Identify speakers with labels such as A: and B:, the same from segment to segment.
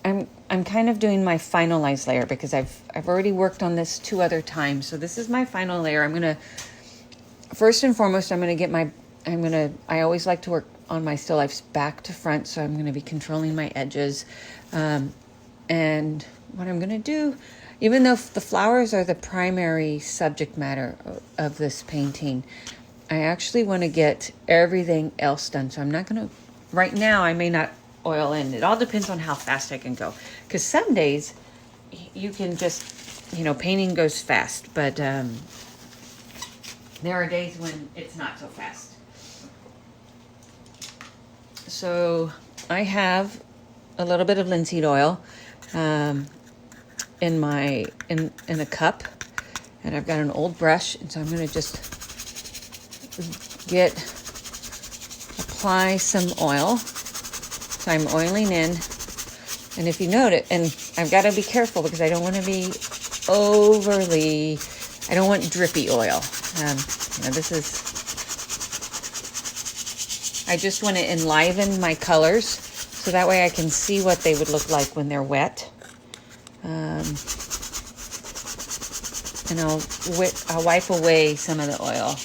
A: I'm kind of doing my finalized layer because I've already worked on this 2 other times. So this is my final layer. I'm gonna, first and foremost, I always like to work on my still lifes back to front. So I'm gonna be controlling my edges. And what I'm gonna do, even though the flowers are the primary subject matter of this painting, I actually want to get everything else done. So I'm not going to, right now, I may not oil in. It all depends on how fast I can go. Because some days you can just, painting goes fast. But there are days when it's not so fast. So I have a little bit of linseed oil in a cup. And I've got an old brush. And so I'm going to just apply some oil. So I'm oiling in, and if you notice, and I've got to be careful because I don't want to be I don't want drippy oil. I just want to enliven my colors so that way I can see what they would look like when they're wet. And I'll wipe away some of the oil.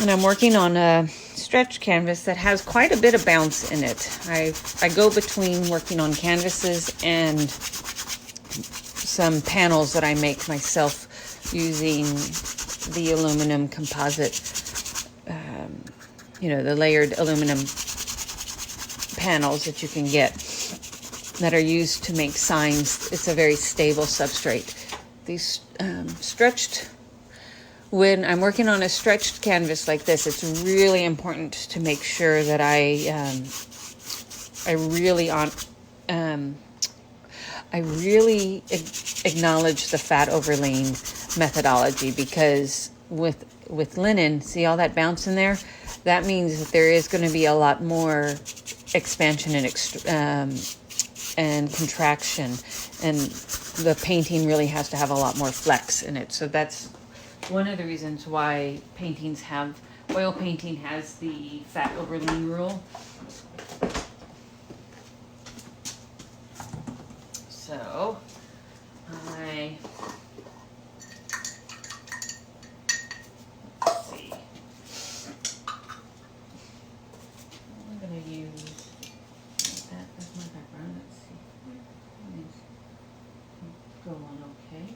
A: And I'm working on a stretch canvas that has quite a bit of bounce in it. I go between working on canvases and some panels that I make myself using the aluminum composite, the layered aluminum panels that you can get that are used to make signs. It's a very stable substrate. These when I'm working on a stretched canvas like this, it's really important to make sure that I really acknowledge the fat overlaying methodology, because with linen, see all that bounce in there? That means that there is going to be a lot more expansion and contraction, and the painting really has to have a lot more flex in it. So that's one of the reasons why oil painting has the fat overlaying rule. So let's see. I'm going to use that as my background. Let's see. Go on, okay.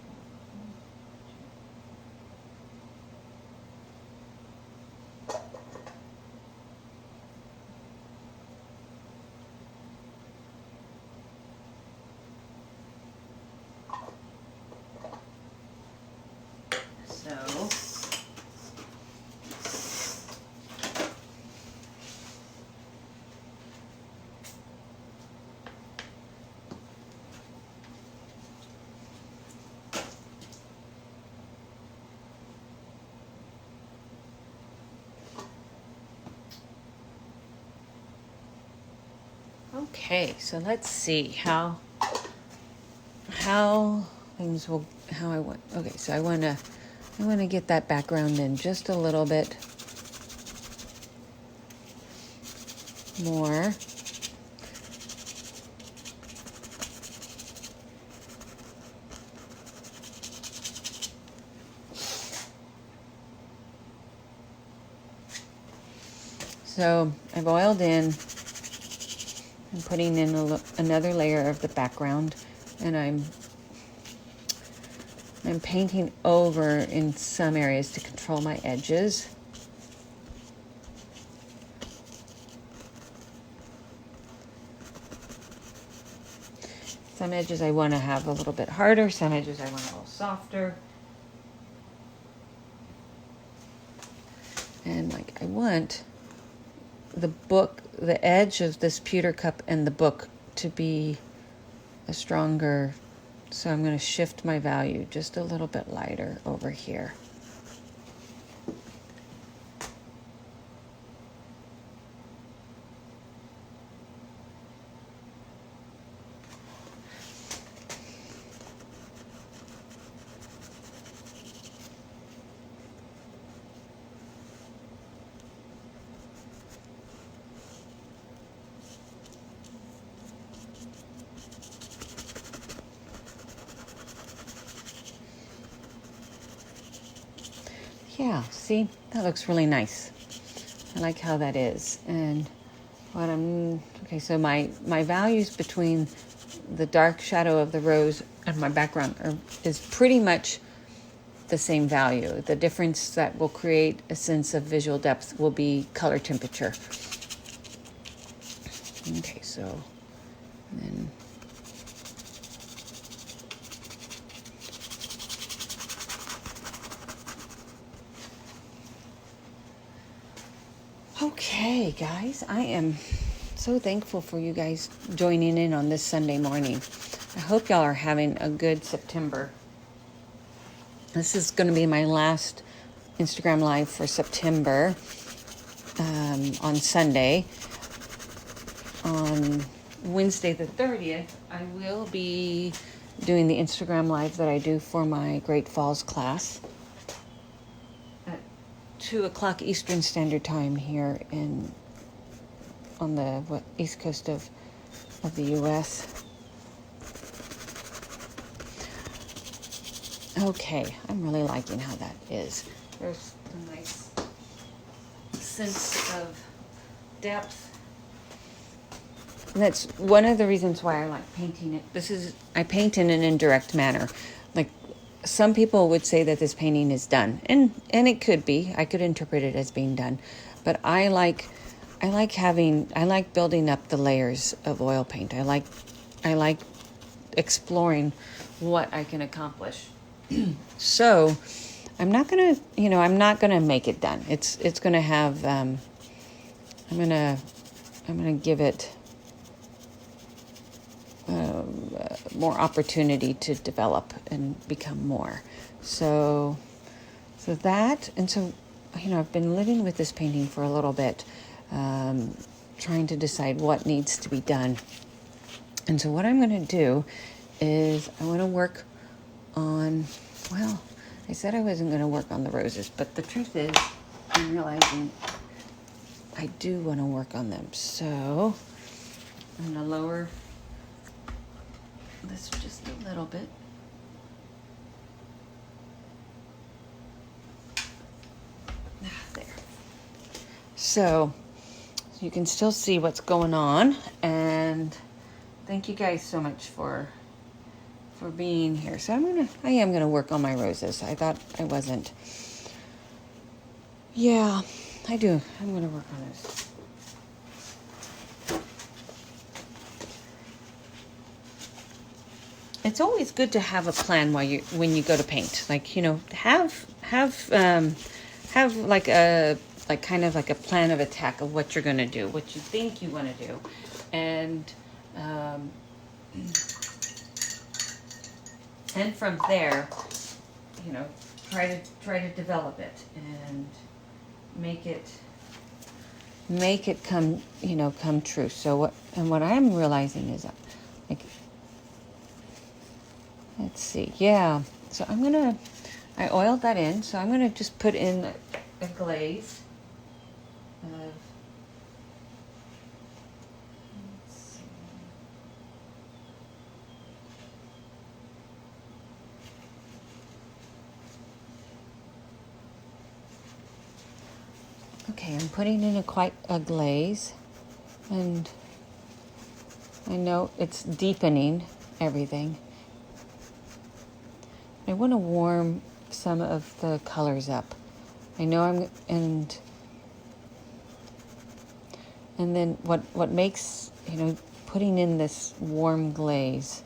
A: Okay, so let's see how things will, how I want. Okay, so I want to get that background in just a little bit more. So I've oiled in. I'm putting in another layer of the background, and I'm painting over in some areas to control my edges. Some edges I want to have a little bit harder, some edges I want a little softer. And I want the edge of this pewter cup and the book to be a stronger, so I'm going to shift my value just a little bit lighter over here. Yeah, see, that looks really nice. I like how that is. And okay, so my values between the dark shadow of the rose and my background is pretty much the same value. The difference that will create a sense of visual depth will be color temperature. Okay, so then okay, guys, I am so thankful for you guys joining in on this Sunday morning. I hope y'all are having a good September. This is going to be my last Instagram Live for September on Sunday. On Wednesday the 30th, I will be doing the Instagram Live that I do for my Great Falls class at 2 o'clock Eastern Standard Time here on the east coast of the U.S. Okay, I'm really liking how that is. There's a nice sense of depth. And that's one of the reasons why I like painting it. I paint in an indirect manner. Like some people would say that this painting is done, and it could be. I could interpret it as being done, but I like building up the layers of oil paint. I like exploring what I can accomplish. So I'm not gonna make it done. It's gonna have I'm gonna give it more opportunity to develop and become more. So that, and so I've been living with this painting for a little bit, trying to decide what needs to be done. And so what I'm going to do is I want to work on, well, I said I wasn't going to work on the roses, but the truth is I'm realizing I do want to work on them. So I'm going to lower this just a little bit. There. So you can still see what's going on, and thank you guys so much for being here. So I am gonna work on my roses. I thought I wasn't. Yeah, I do. I'm gonna work on this. It's always good to have a plan when you go to paint. Like, have like kind of like a plan of attack of what you're going to do, what you think you want to do, and from there, try to develop it and make it come true. So what I'm realizing is, like, let's see. Yeah. So I oiled that in. So I'm going to just put in a glaze of, let's see. Okay, I'm putting in quite a glaze, and I know it's deepening everything. I want to warm some of the colors up. I know and then what makes, putting in this warm glaze,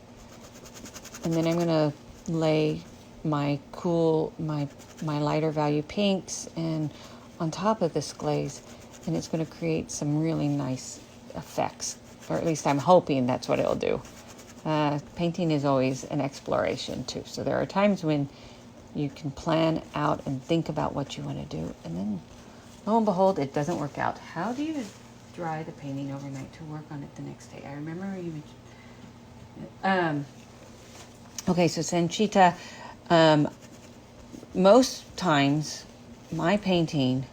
A: and then I'm going to lay my lighter value pinks and on top of this glaze, and it's going to create some really nice effects, or at least I'm hoping that's what it'll do. Painting is always an exploration too. So there are times when you can plan out and think about what you want to do, and then lo and behold, it doesn't work out. How do you dry the painting overnight to work on it the next day? I remember you mentioned. Okay, so Sanchita, most times my painting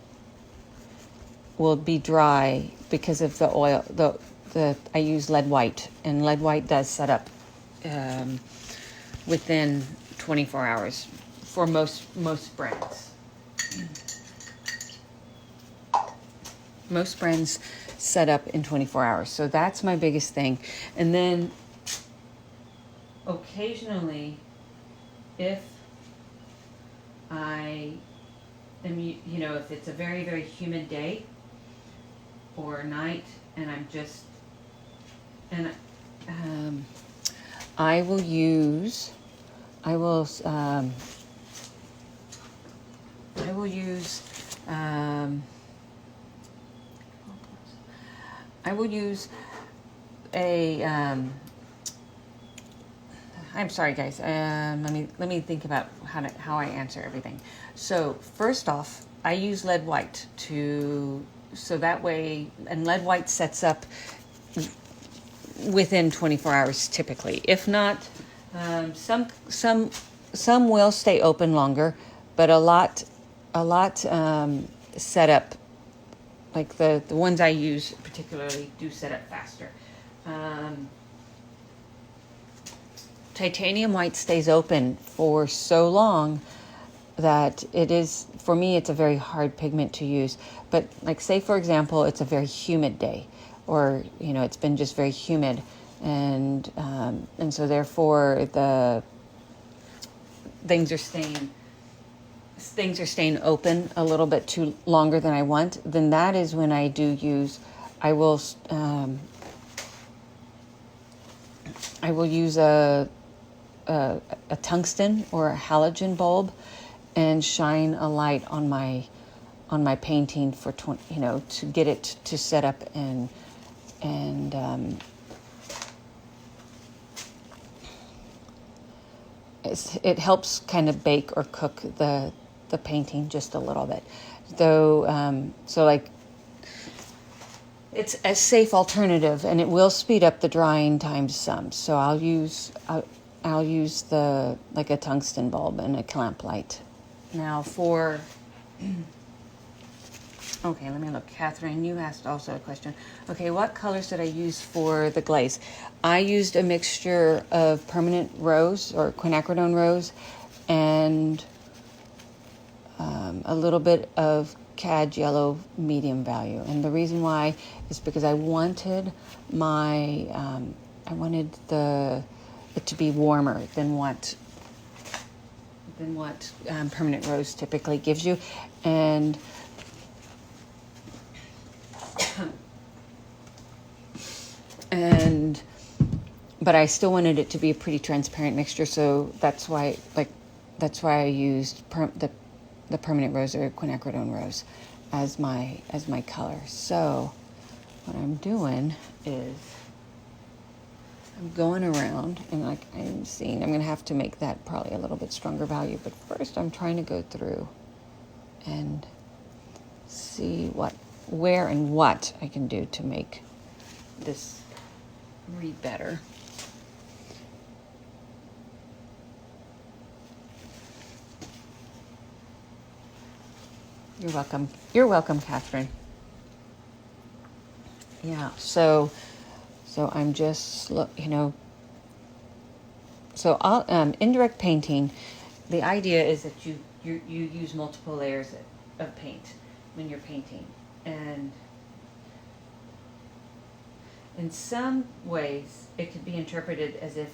A: will be dry because of the oil. I use lead white, and lead white does set up within 24 hours for most brands. Most brands set up in 24 hours. So that's my biggest thing. And then occasionally, if I am, if it's a very, very humid day or night and I will use, I will use a I'm sorry, guys. Let me think about how I answer everything. So first off, I use lead white so that way, and lead white sets up within 24 hours typically. If not, some will stay open longer, but a lot set up. Like the ones I use particularly do set up faster. Titanium white stays open for so long that for me, it's a very hard pigment to use. But like, say for example, it's a very humid day, or it's been just very humid, and so therefore the things are staying open a little bit too longer than I want. Then that is when I will use a tungsten or a halogen bulb and shine a light on my painting for to get it to set up and it helps kind of bake or cook the painting just a little bit, though. So like, it's a safe alternative, and it will speed up the drying time some. So I'll use a tungsten bulb and a clamp light. Now okay, let me look. Catherine, you asked also a question. Okay, what colors did I use for the glaze? I used a mixture of permanent rose or quinacridone rose and a little bit of cad yellow medium value. And the reason why is because I wanted it to be warmer than what permanent rose typically gives you. But I still wanted it to be a pretty transparent mixture, so that's why I used the permanent rose or quinacridone rose as my color. So what I'm doing is I'm going around, and I'm going to have to make that probably a little bit stronger value, but first I'm trying to go through and see where and what I can do to make this read better. You're welcome. You're welcome, Catherine. Yeah. So I'm just So indirect painting. The idea is that you use multiple layers of paint when you're painting, and in some ways it could be interpreted as if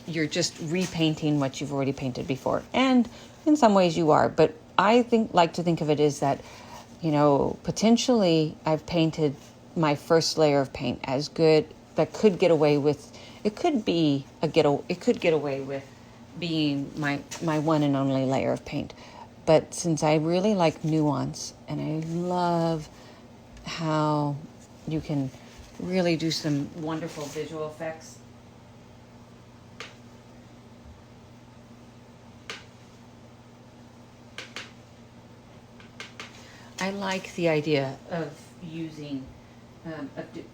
A: you're just repainting what you've already painted before, and in some ways you are. But I like to think of it as that, potentially I've painted my first layer of paint as good. That could get away with. It could get away with being my one and only layer of paint. But since I really like nuance, and I love how you can really do some wonderful visual effects, I like the idea of using,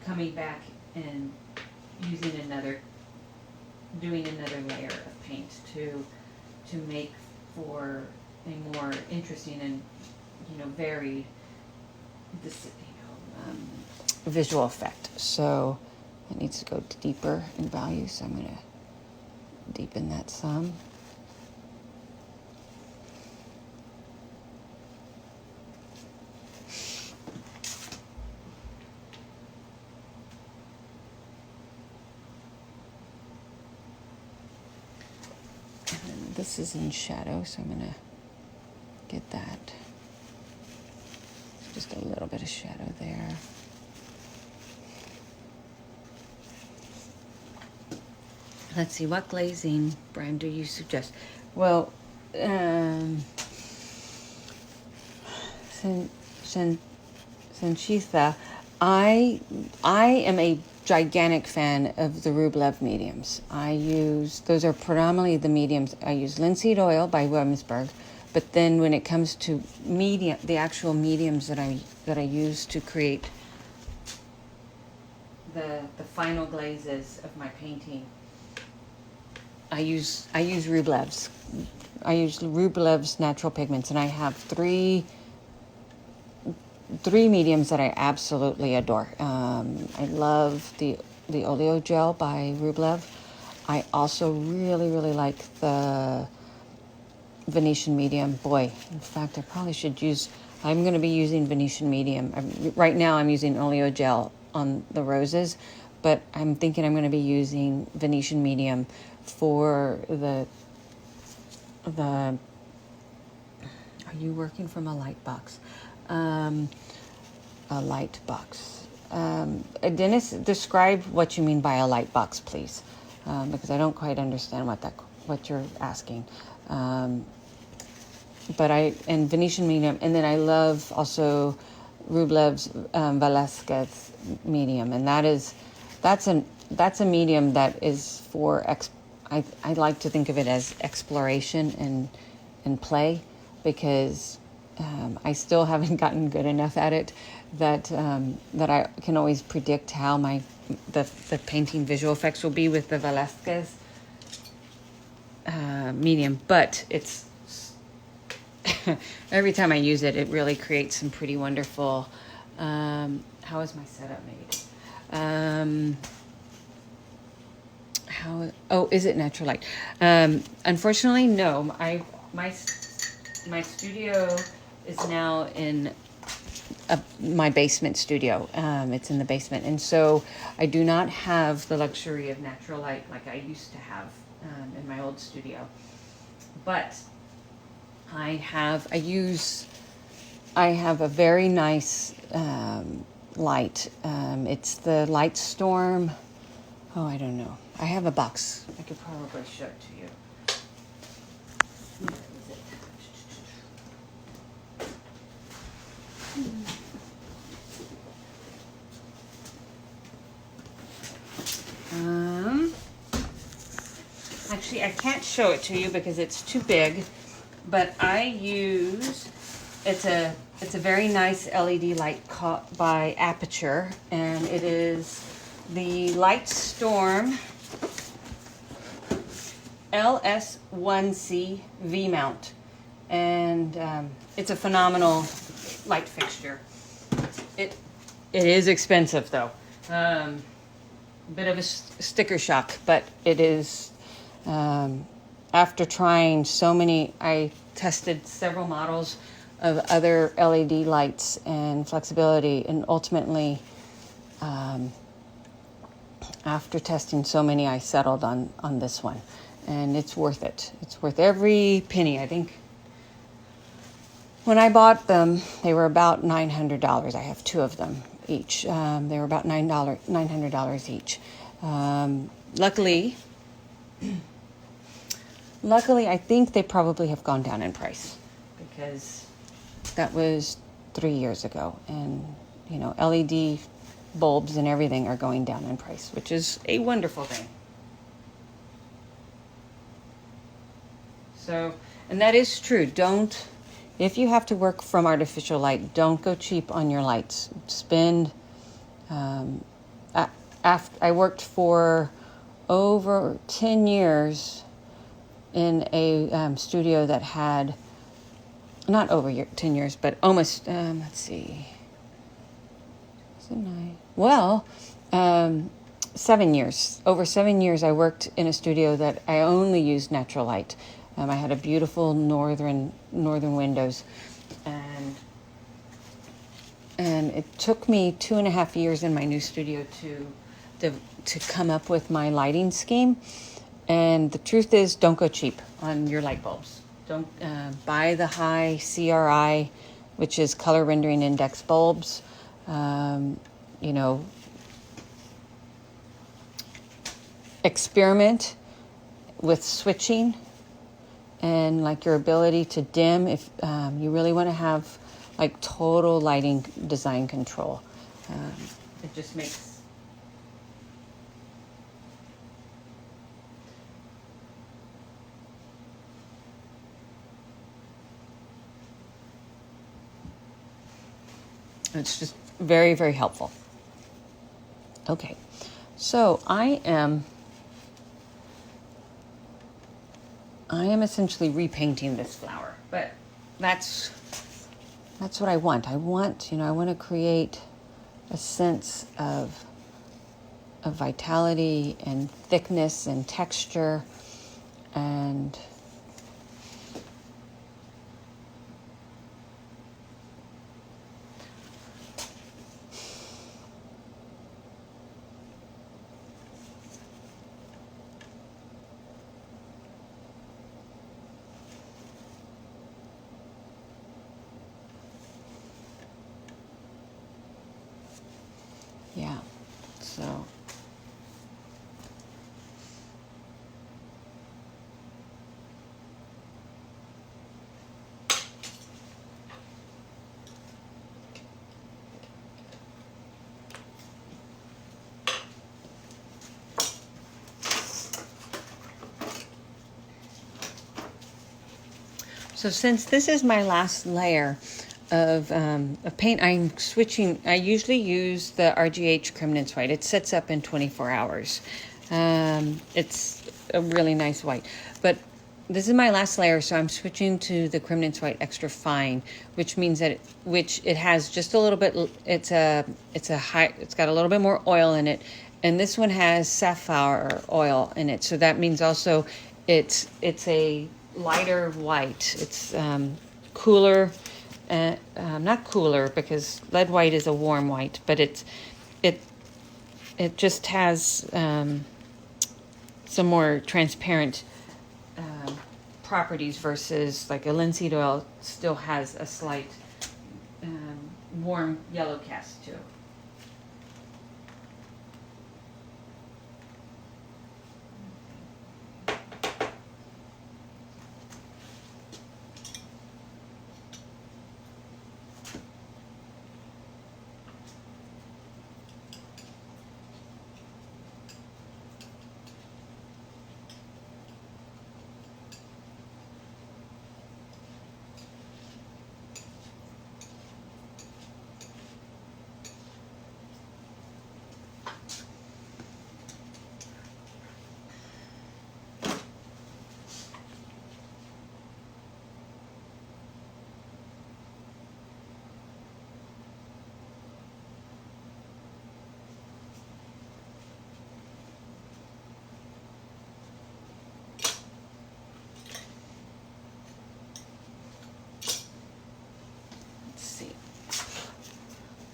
A: coming back and doing another layer of paint to make for a more interesting and varied visual effect. So it needs to go deeper in value, so I'm going to deepen that some. this is in shadow, so I'm going to get that. Just a little bit of shadow there. Let's see, what glazing brand do you suggest? Well, Sanchitha, I am a gigantic fan of the Rublev mediums. Those are predominantly the mediums. I use linseed oil by Williamsburg, but then when it comes to the actual mediums that I use to create the final glazes of my painting, I use Rublev's. I use Rublev's natural pigments, and I have three mediums that I absolutely adore. I love the Oleo Gel by Rublev. I also really, really like the Venetian medium. Boy, in fact, I probably should I'm going to be using Venetian medium. Right now I'm using Oleo Gel on the roses, but I'm thinking I'm going to be using Venetian medium for the are you working from a light box? A light box. Dennis, describe what you mean by a light box, please, because I don't quite understand what you're asking. And Venetian medium, and then I love also Rublev's Velasquez medium, and that's a medium that is for I like to think of it as exploration and play, because I still haven't gotten good enough at it that I can always predict how the painting visual effects will be with the Velasquez medium. But it's every time I use it, it really creates some pretty wonderful. How is my setup made? Is it natural light? Unfortunately, no. My studio is now in my basement studio. It's in the basement, and so I do not have the luxury of natural light like I used to have in my old studio. But I have a very nice light. It's the Light Storm. Oh, I don't know. I have a box. I could probably show it to you. Where is it? Actually, I can't show it to you because it's too big, but it's a very nice LED light by Aperture, and it is the Light Storm LS1C V-mount, and it's a phenomenal light fixture. It is expensive though, bit of a sticker shock, but it is. After trying so many, I tested several models of other LED lights and flexibility, and ultimately, after testing so many, I settled on this one, and it's worth it. It's worth every penny. I think when I bought them, they were about $900. I have two of them each. They were about $900 each. Luckily, I think they probably have gone down in price, because that was 3 years ago, and LED bulbs and everything are going down in price, which is a wonderful thing. So, and that is true. If you have to work from artificial light, don't go cheap on your lights. I worked for over 10 years in a studio that had, not over 10 years, but almost, let's see, is it 9? Well, 7 years. Over 7 years, I worked in a studio that I only used natural light. I had a beautiful northern windows, and it took me 2.5 years in my new studio to come up with my lighting scheme. And the truth is, don't go cheap on your light bulbs. Don't buy the high CRI, which is color rendering index bulbs. You know, experiment with switching and like your ability to dim if you really want to have like total lighting design control. It just makes it's just very, very helpful. Okay, so I am essentially repainting this flower, but that's what I want. I want to create a sense of vitality and thickness and texture and yeah, so since this is my last layer of paint, I'm switching. I usually use the RGH Cremnitz White. It sets up in 24 hours. It's a really nice white. But this is my last layer, so I'm switching to the Cremnitz White Extra Fine, which means that it has just a little bit. It's got a little bit more oil in it, and this one has safflower oil in it. So that means also it's a lighter white. It's cooler, not cooler because lead white is a warm white, but it just has some more transparent properties versus like a linseed oil still has a slight warm yellow cast to it.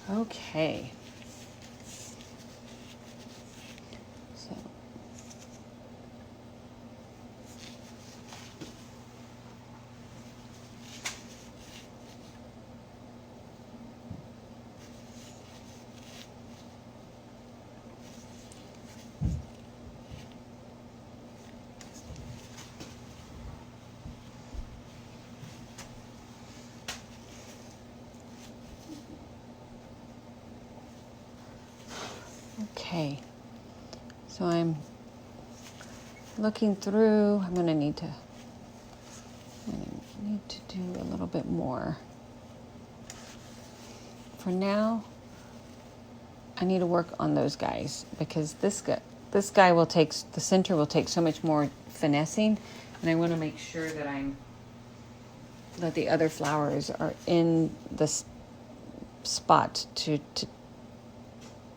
A: Okay. So okay. So I'm looking through. I'm going to need to do a little bit more. For now, I need to work on those guys because this guy will take, the center will take so much more finessing, and I want to make sure that the other flowers are in the spot to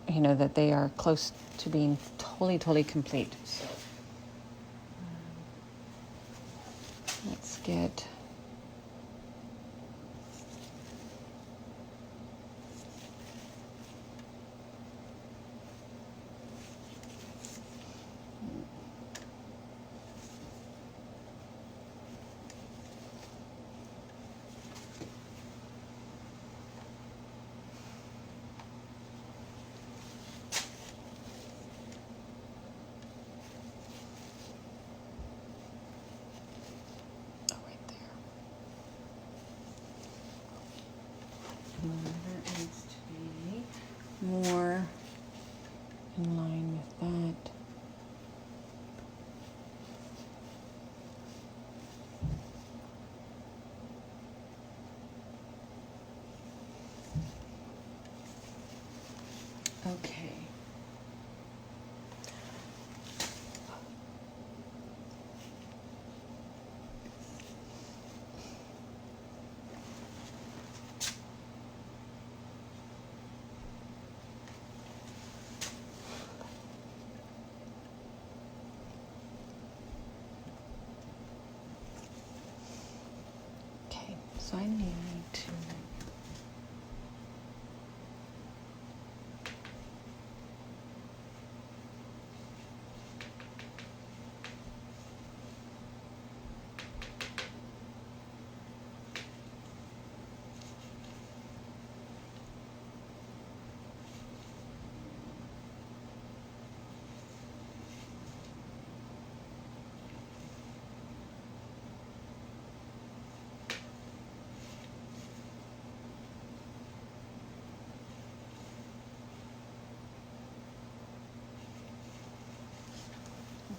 A: that they are close to being totally complete. So let's get more in line with that. Okay. Okay, so I need to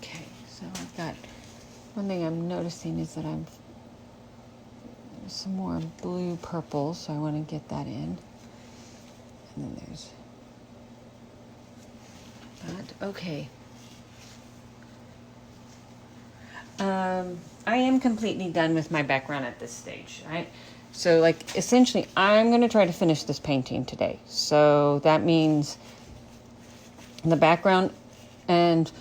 A: Okay, so I've got, one thing I'm noticing is that I'm some more blue purple, so I want to get that in. And then there's that. Okay. I am completely done with my background at this stage. So like essentially I'm going to try to finish this painting today. So that means the background and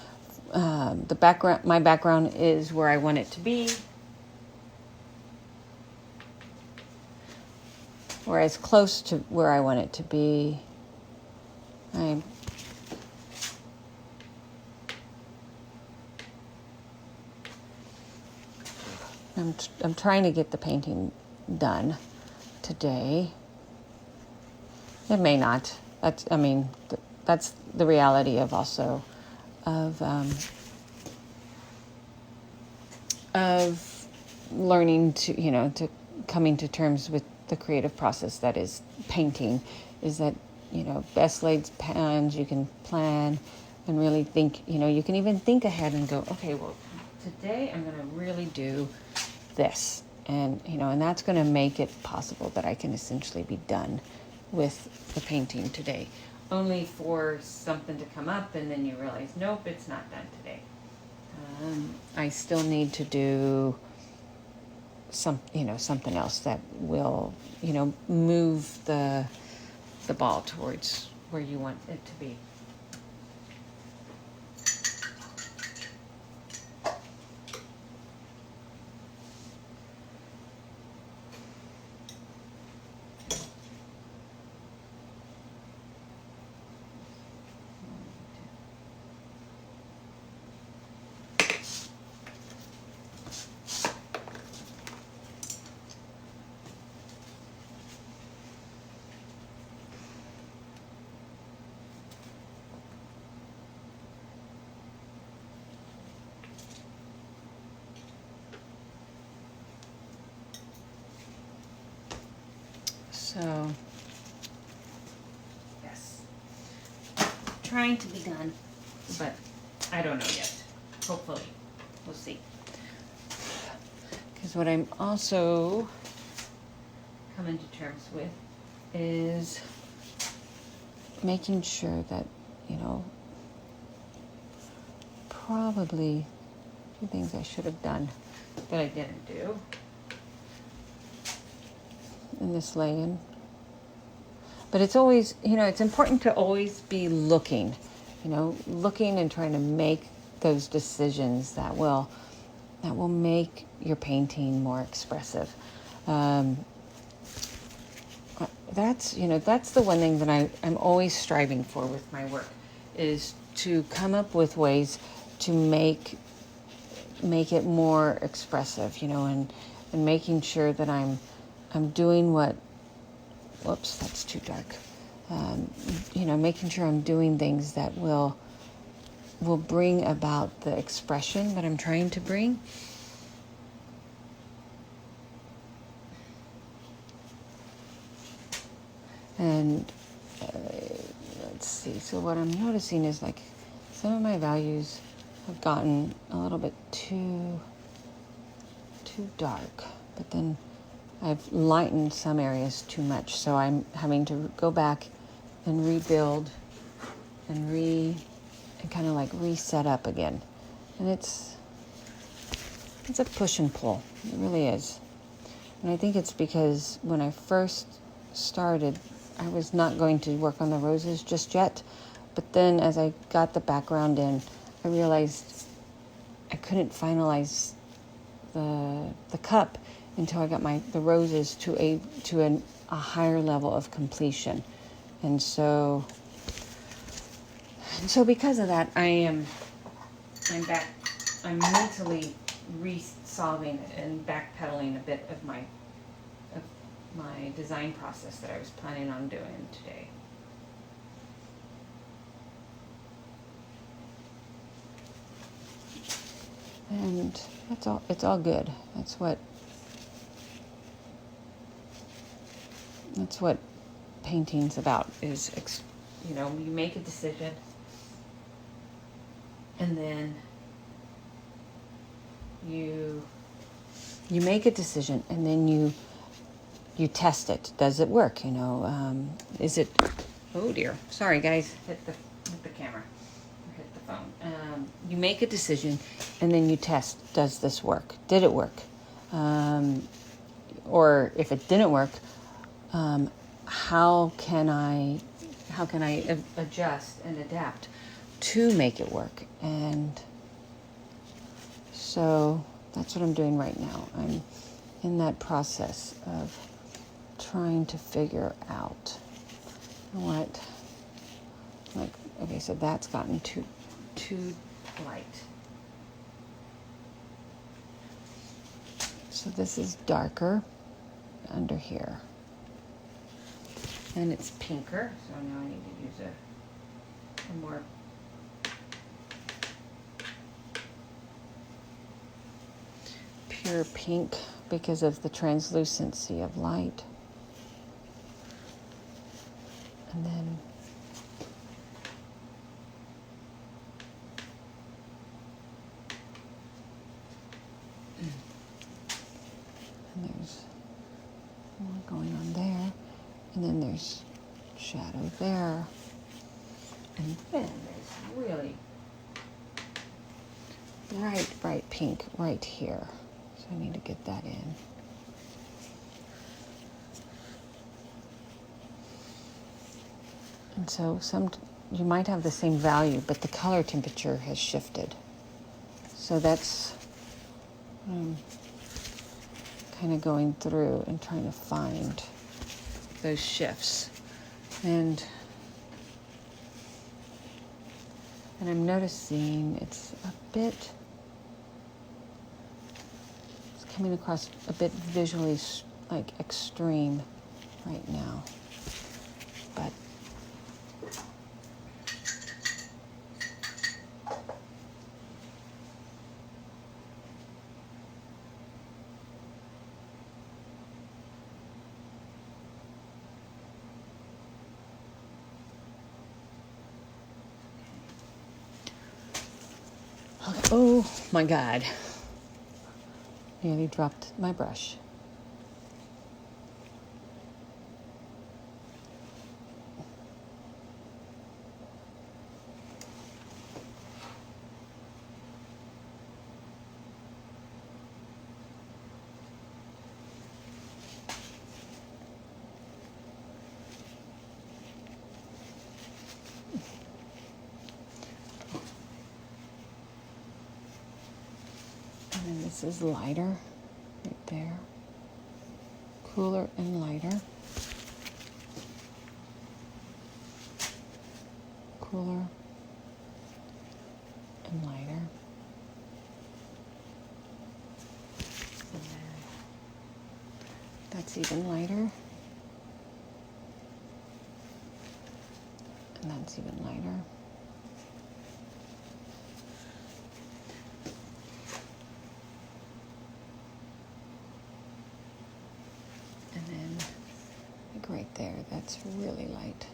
A: my background is where I want it to be, or as close to where I want it to be. I'm trying to get the painting done today. It may not. That's the reality of also of learning to coming to terms with the creative process that is painting, is that, best laid plans, you can plan and really think, you can even think ahead and go, okay, well, today I'm going to really do this. And, and that's going to make it possible that I can essentially be done with the painting today. Only for something to come up and then you realize, nope, it's not done today. I still need to do something else that will, move the ball towards where you want it to be. So, yes, trying to be done, but I don't know yet. Hopefully, we'll see. Because what I'm also coming to terms with is making sure that, probably a few things I should have done that I didn't do in this lay-in. But it's always, it's important to always be looking and trying to make those decisions that will make your painting more expressive. That's the one thing that I'm always striving for with my work, is to come up with ways to make it more expressive, and making sure that I'm doing what, whoops, that's too dark. Making sure I'm doing things that will bring about the expression that I'm trying to bring. And let's see. So what I'm noticing is like some of my values have gotten a little bit too dark, but then I've lightened some areas too much. So I'm having to go back and rebuild and kind of like reset up again. And it's a push and pull. It really is. And I think it's because when I first started, I was not going to work on the roses just yet. But then as I got the background in, I realized I couldn't finalize the cup until I got the roses to a higher level of completion. And so because of that, I'm mentally resolving and backpedaling a bit of my design process that I was planning on doing today. And it's all good. That's what painting's about, is, you make a decision, and then you make a decision, and then you test it. Does it work? Is it, oh dear, sorry guys, hit the camera, or hit the phone. You make a decision, and then you test, does this work? Did it work? Or if it didn't work, how can I adjust and adapt to make it work? And so that's what I'm doing right now. I'm in that process of trying to figure out okay, so that's gotten too light. So this is darker under here. And it's pinker, so now I need to use a more pure pink because of the translucency of light. And then there's more going on there. And then there's shadow there. And then there's really bright pink right here. So I need to get that in. And so you might have the same value, but the color temperature has shifted. So that's kind of going through and trying to find those shifts. And I'm noticing it's coming across a bit visually like extreme right now. But oh my God. Nearly dropped my brush. And this is lighter right there. Cooler and lighter. Cooler and lighter. And then that's even lighter. And that's even lighter. Right there, that's really light.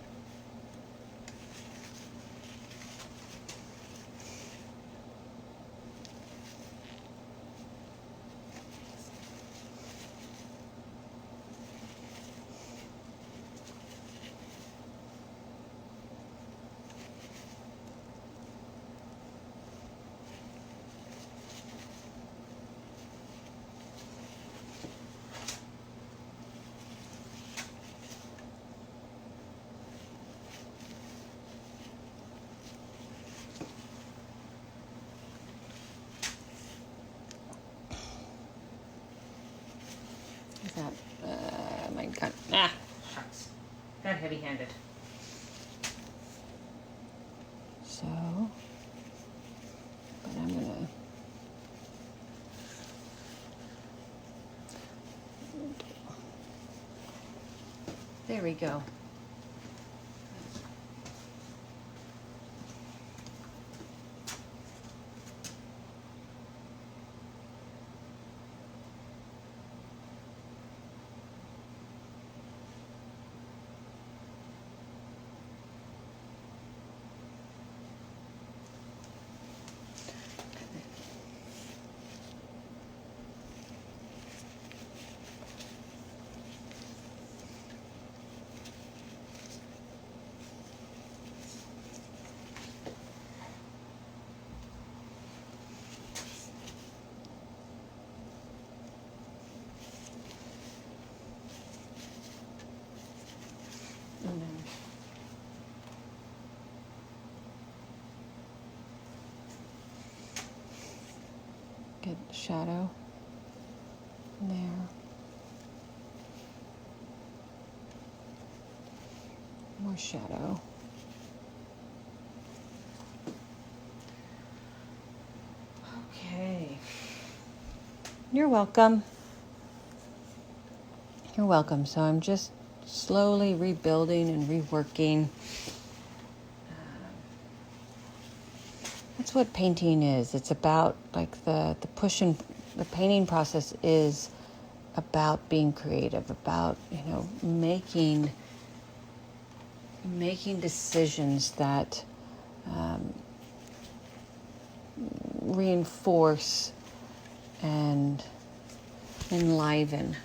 A: heavy-handed. So, but I'm gonna there we go. And then get shadow there. More shadow. Okay. You're welcome. You're welcome. So I'm just slowly rebuilding and reworking. That's what painting is. It's about like the push and the painting process is about being creative, about, making decisions that reinforce and enliven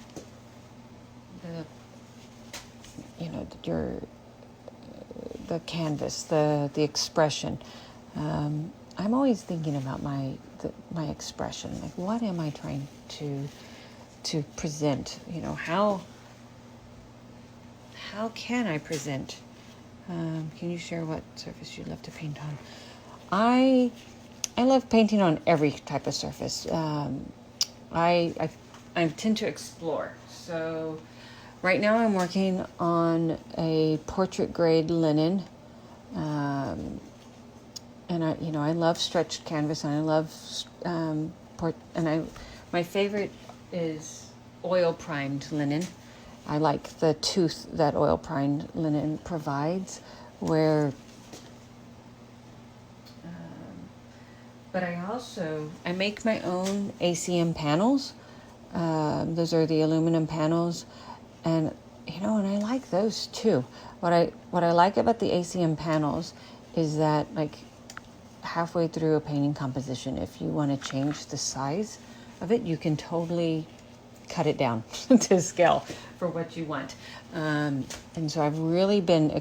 A: the canvas, the expression. I'm always thinking about my expression. Like, what am I trying to present? How can I present? Can you share what surface you'd love to paint on? I love painting on every type of surface. I tend to explore. So right now I'm working on a portrait grade linen. And I love stretched canvas, and I love my favorite is oil primed linen. I like the tooth that oil primed linen provides, but I make my own ACM panels. Those are the aluminum panels, and I like those too. What I like about the ACM panels is that, like, halfway through a painting composition, if you want to change the size of it, you can totally cut it down to scale for what you want. And so I've really been,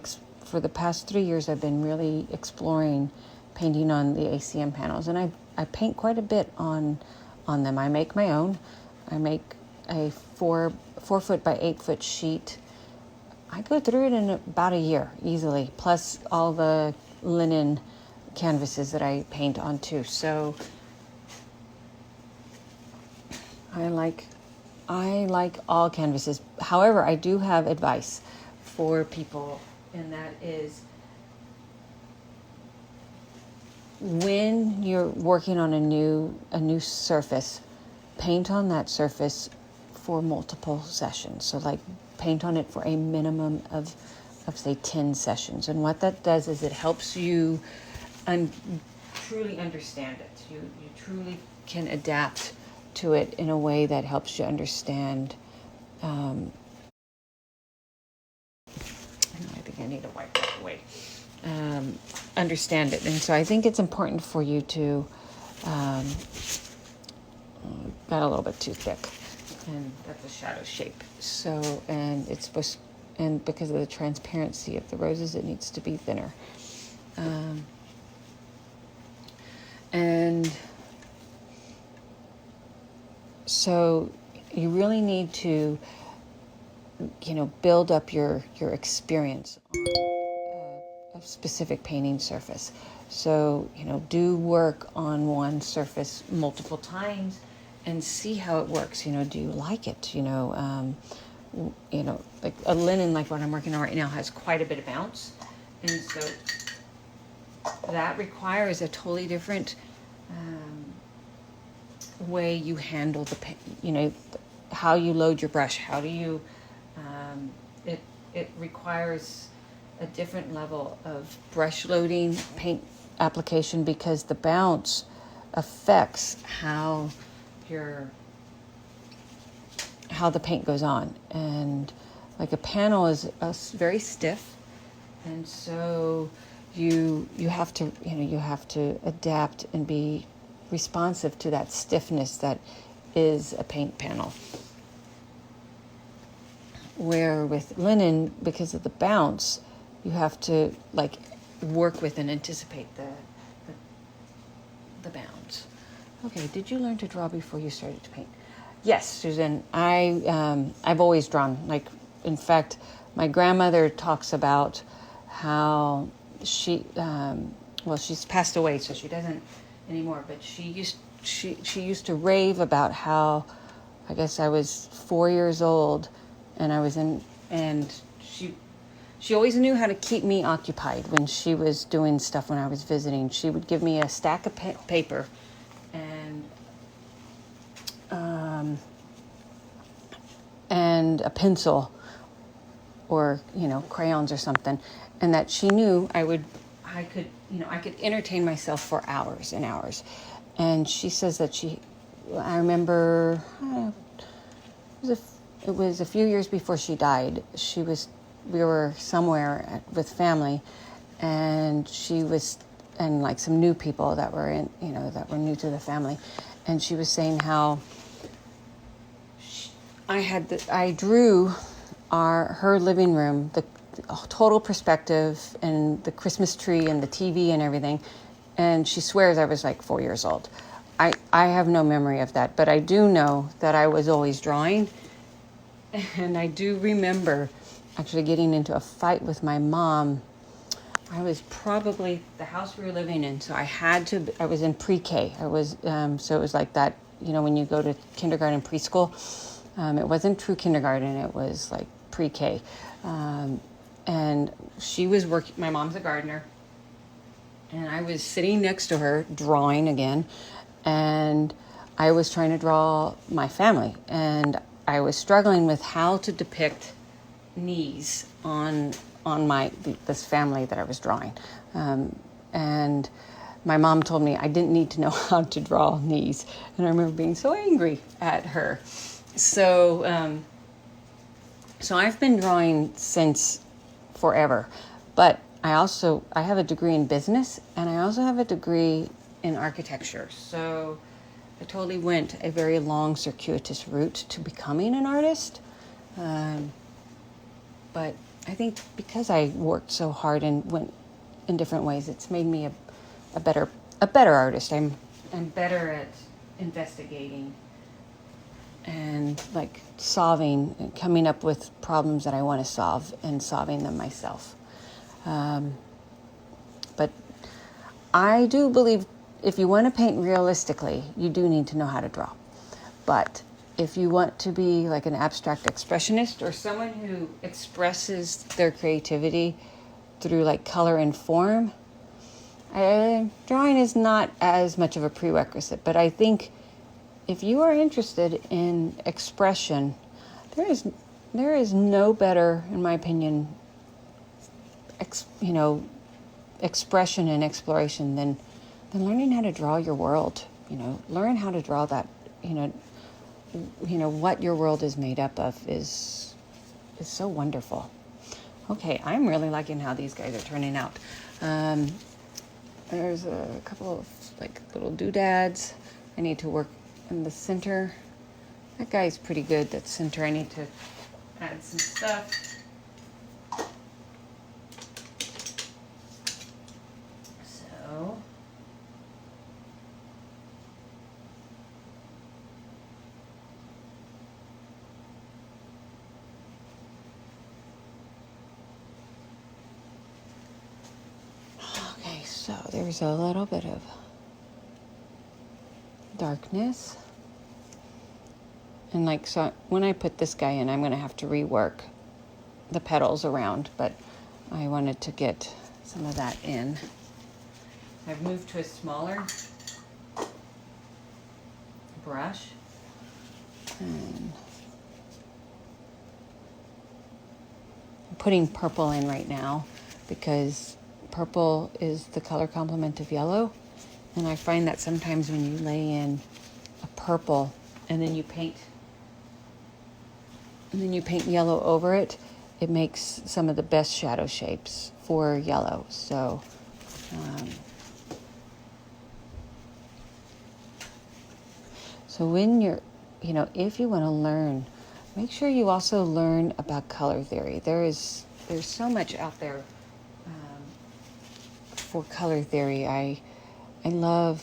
A: for the past 3 years, I've been really exploring painting on the ACM panels. And I paint quite a bit on them. I make my own. I make a 4 foot by 8 foot sheet. I go through it in about a year easily, plus all the linen canvases that I paint on too. So I like all canvases. However, I do have advice for people, and that is, when you're working on a new surface, paint on that surface for multiple sessions. So, like, paint on it for a minimum of say 10 sessions. And what that does is it helps you truly understand it. You truly can adapt to it in a way that helps you understand. I think I need to wipe that away. Understand it. And so I think it's important for you to, got a little bit too thick, and that's a shadow shape. So, and it's supposed, and because of the transparency of the roses, it needs to be thinner. And so you really need to, build up your experience on a specific painting surface. So, do work on one surface multiple times and see how it works. Do you like it? like a linen like what I'm working on right now has quite a bit of bounce, and so that requires a totally different way you handle the paint. How you load your brush. How do you? It requires a different level of brush loading, paint application, because the bounce affects how the paint goes on. And like a panel is very stiff, and so you have to adapt and be responsive to that stiffness that is a paint panel. Where with linen, because of the bounce, you have to like work with and anticipate the bounce. Okay, did you learn to draw before you started to paint? Yes, Susan. I've always drawn. Like, in fact, my grandmother talks about how she's passed away, so she doesn't anymore. But she used to rave about how, I guess I was 4 years old, and she always knew how to keep me occupied when she was doing stuff when I was visiting. She would give me a stack of paper and a pencil or crayons or something, and that she knew I could entertain myself for hours and hours. And she says that I remember it was a few years before she died. We were somewhere with family, and and like some new people that were that were new to the family, and she was saying how I drew her living room, the total perspective, and the Christmas tree and the TV and everything, and she swears I was like 4 years old. I have no memory of that, but I do know that I was always drawing. And I do remember actually getting into a fight with my mom. I was probably the house we were living in, so I was in pre-K. So it was like that, when you go to kindergarten, preschool. It wasn't true kindergarten, it was like pre-K. And she was working, my mom's a gardener, and I was sitting next to her drawing again, and I was trying to draw my family, and I was struggling with how to depict knees on this family that I was drawing. And my mom told me I didn't need to know how to draw knees. And I remember being so angry at her. So I've been drawing since forever. But I have a degree in business, and I also have a degree in architecture. So I totally went a very long, circuitous route to becoming an artist. But I think because I worked so hard and went in different ways, it's made me a better artist. I'm better at investigating and like solving and coming up with problems that I want to solve and solving them myself. But I do believe if you want to paint realistically, you do need to know how to draw. But if you want to be like an abstract expressionist or someone who expresses their creativity through like color and form, drawing is not as much of a prerequisite. But I think if you are interested in expression, there is no better, in my opinion, expression and exploration than learning how to draw your world. Learn how to draw that. What your world is made up of is so wonderful. Okay, I'm really liking how these guys are turning out. There's a couple of like little doodads. I need to work in the center. That guy's pretty good, that center. I need to add some stuff. So So there's a little bit of darkness, And like, so when I put this guy in, I'm going to have to rework the petals around, but I wanted to get some of that in. I've moved to a smaller brush. And I'm putting purple in right now because purple is the color complement of yellow. And I find that sometimes when you lay in a purple and then you paint yellow over it, it makes some of the best shadow shapes for yellow. So when you're, if you want to learn, make sure you also learn about color theory. There's so much out there for color theory. I love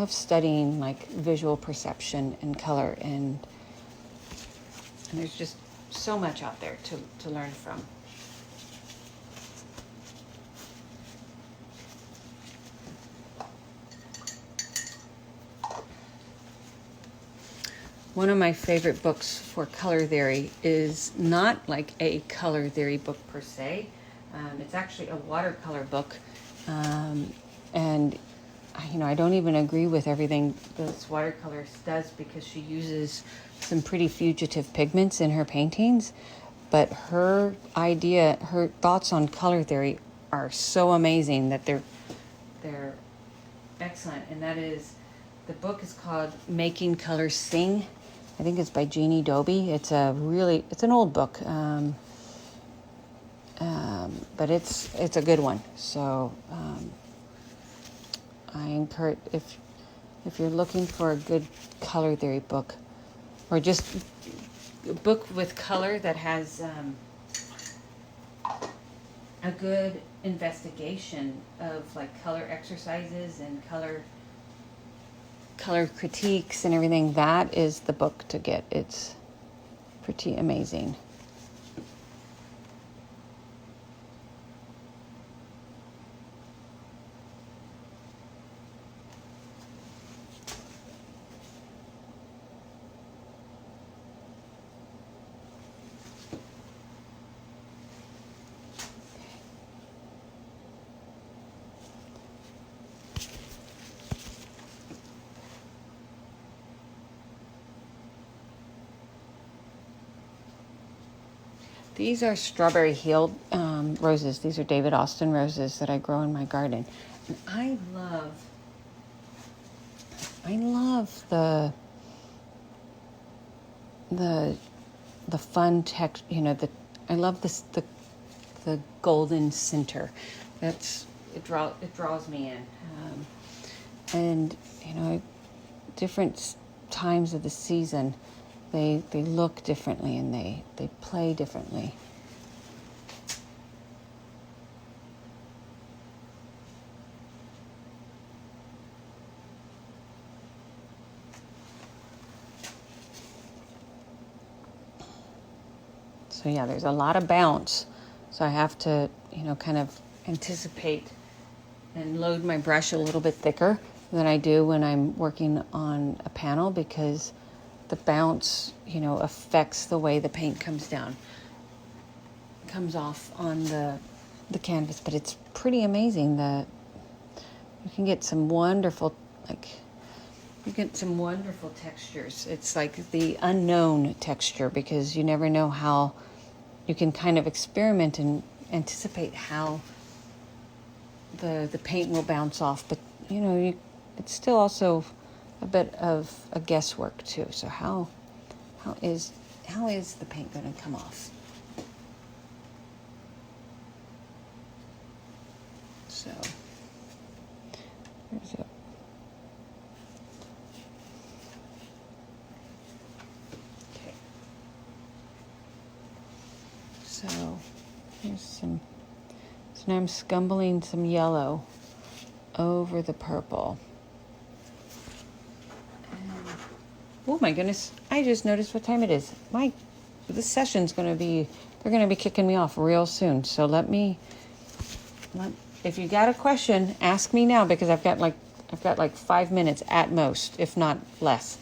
A: studying like visual perception and color, and there's just so much out there to learn from. One of my favorite books for color theory is not like a color theory book per se. It's actually a watercolor book. And I don't even agree with everything this watercolorist does because she uses some pretty fugitive pigments in her paintings. But her thoughts on color theory are so amazing that they're excellent. And that is, the book is called Making Colors Sing. I think it's by Jeannie Doby. It's an old book, but it's a good one. So I encourage, if you're looking for a good color theory book, or just a book with color that has a good investigation of like color exercises and color critiques and everything, that is the book to get. It's pretty amazing. These are strawberry healed roses. These are David Austin roses that I grow in my garden. And I love the fun text. I love the golden center. It draws me in. And different times of the season, they look differently and they play differently. So yeah, there's a lot of bounce. So I have to, kind of anticipate and load my brush a little bit thicker than I do when I'm working on a panel, because the bounce, affects the way the paint comes off on the canvas. But it's pretty amazing that you can get some wonderful, textures. It's like the unknown texture, because you never know how you can kind of experiment and anticipate how the paint will bounce off. But, it's still also a bit of a guesswork too. So how is the paint going to come off? So there's a okay. So here's some. So now I'm scumbling some yellow over the purple. Oh my goodness, I just noticed what time it is. This session's they're going to be kicking me off real soon. So if you got a question, ask me now, because I've got like 5 minutes at most, if not less.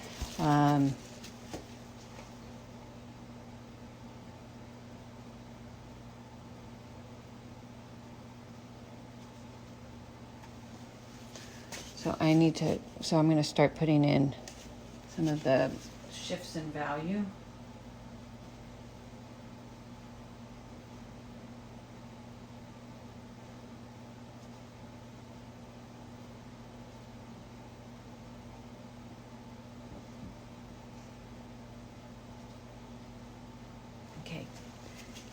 A: So I'm going to start putting in some of the shifts in value. Okay.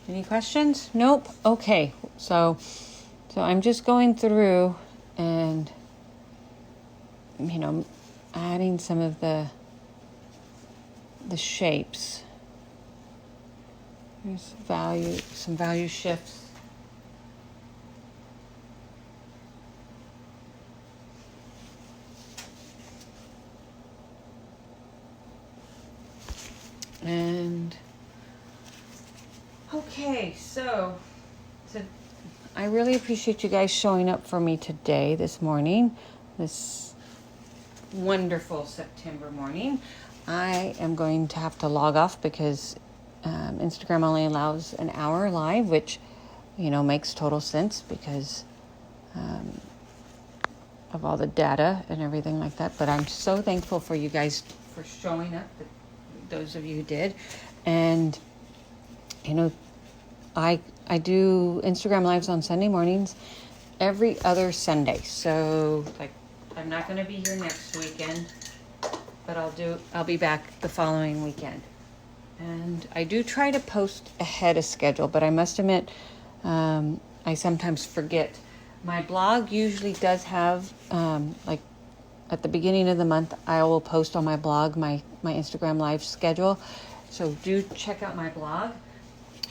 A: Any questions? Nope. Okay. So I'm just going through and, adding some of the shapes. There's some value shifts. And okay, so I really appreciate you guys showing up for me today, this morning, this wonderful September morning. I am going to have to log off because Instagram only allows an hour live, which, makes total sense because of all the data and everything like that. But I'm so thankful for you guys for showing up, those of you who did. And, I do Instagram lives on Sunday mornings, every other Sunday. So I'm not going to be here next weekend, but I'll be back the following weekend. And I do try to post ahead of schedule, but I must admit, I sometimes forget. My blog usually does have, at the beginning of the month, I will post on my blog my Instagram live schedule. So do check out my blog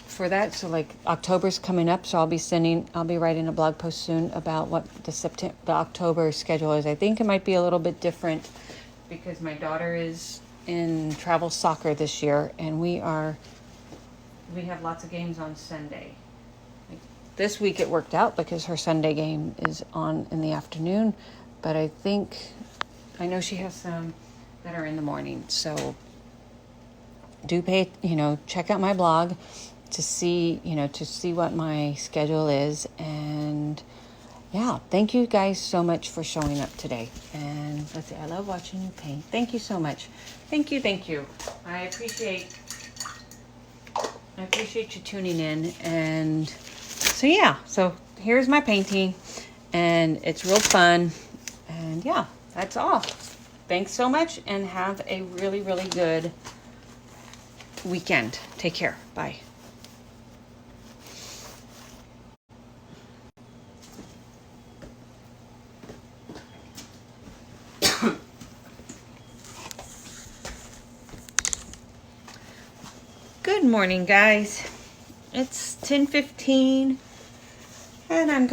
A: for that. So October's coming up, so I'll be writing a blog post soon about what the October schedule is. I think it might be a little bit different because my daughter is in travel soccer this year, and we have lots of games on Sunday. This week it worked out because her Sunday game is on in the afternoon, but I know she has some that are in the morning. So do check out my blog to see what my schedule is. And yeah, thank you guys so much for showing up today. And let's see, I love watching you paint. Thank you so much. Thank you. I appreciate you tuning in. And so here's my painting, and it's real fun. And yeah, that's all. Thanks so much, and have a really, really good weekend. Take care. Bye. Good morning, guys. It's 10:15, and I'm